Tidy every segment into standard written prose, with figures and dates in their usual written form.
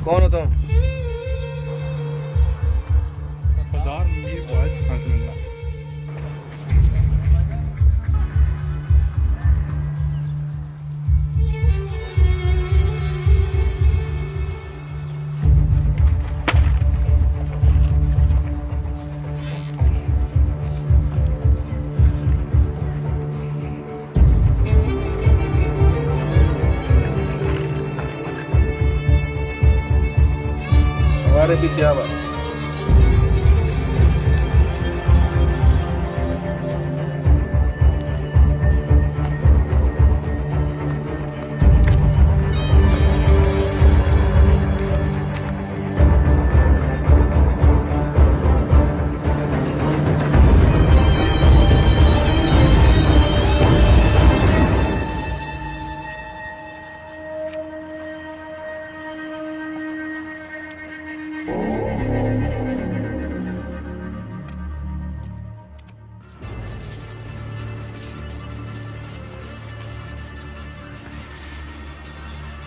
कौन हो तुम? सरदार मीर वॉइस कहाँ से मिलना। हमारे पीछे आवा।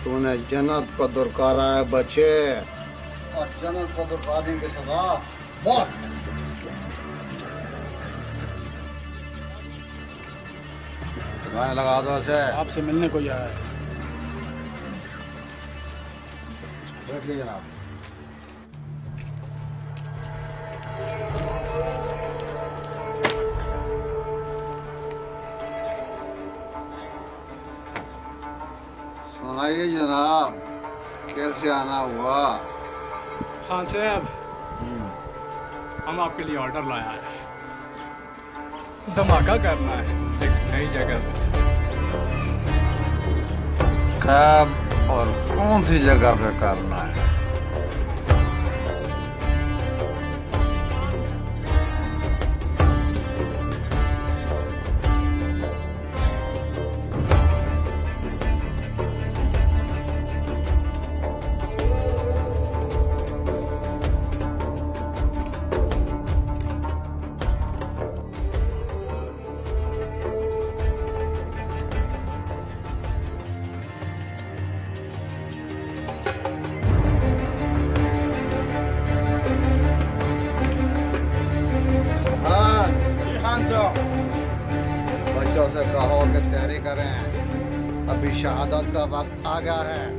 तूने जन्नत को दुरकारा है बच्चे, और जन्नत को दुरकारने की सजा मौत। गाने लगा दो इसे। आपसे मिलने को आया है। बैठिए जनाब। सुनाइए जनाब, कैसे आना हुआ? खान साहब, हम आपके लिए ऑर्डर लाया है। धमाका करना है एक नई जगह पे। कब और कौन सी जगह पे करना है? बच्चों से कहो कि तैयारी करें, अभी शहादत का वक्त आ गया है।